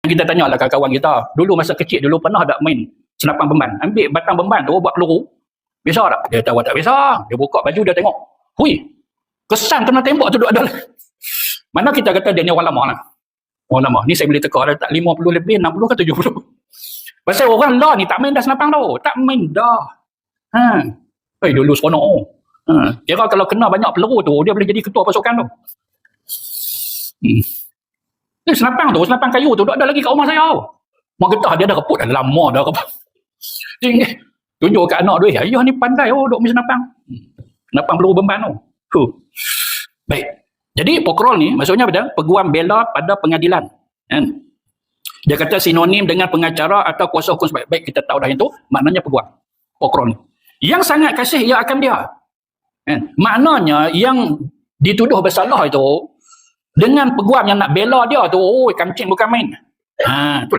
Kita tanya lah kawan-kawan kita, dulu masa kecil dulu pernah tak main senapan beban? Ambil batang beban tu buat peluru. Biasa tak? Dia tahu tak biasa. Dia buka baju dia tengok. Hui, kesan kena tembak tu duduk ada. Mana kita kata dia ni orang lama lah. Orang lama. Ni saya boleh teka ada tak 50 lebih, 60 ke 70. Pasal orang lah ni tak main dah senapang tau. Tak main dah. Dulu seronok. Kira kalau kena banyak peluru tu, dia boleh jadi ketua pasukan tu. Senapang tu, senapang kayu tu, ada lagi kat rumah saya. Mak getah dia dah reput dah lama dah. Tunjuk kat anak dia, ayah ni pandai duk main senapang. Senapang peluru beban tu. Baik. Jadi pokrol ni maksudnya apa? Peguam bela pada pengadilan. Dia kata sinonim dengan pengacara atau kuasa hukum sebaik. Baik, kita tahu dah itu maknanya peguam. Pokrol ni. Yang sangat kasih ia akan dia. Maknanya yang dituduh bersalah itu dengan peguam yang nak bela dia tu, kancing bukan main.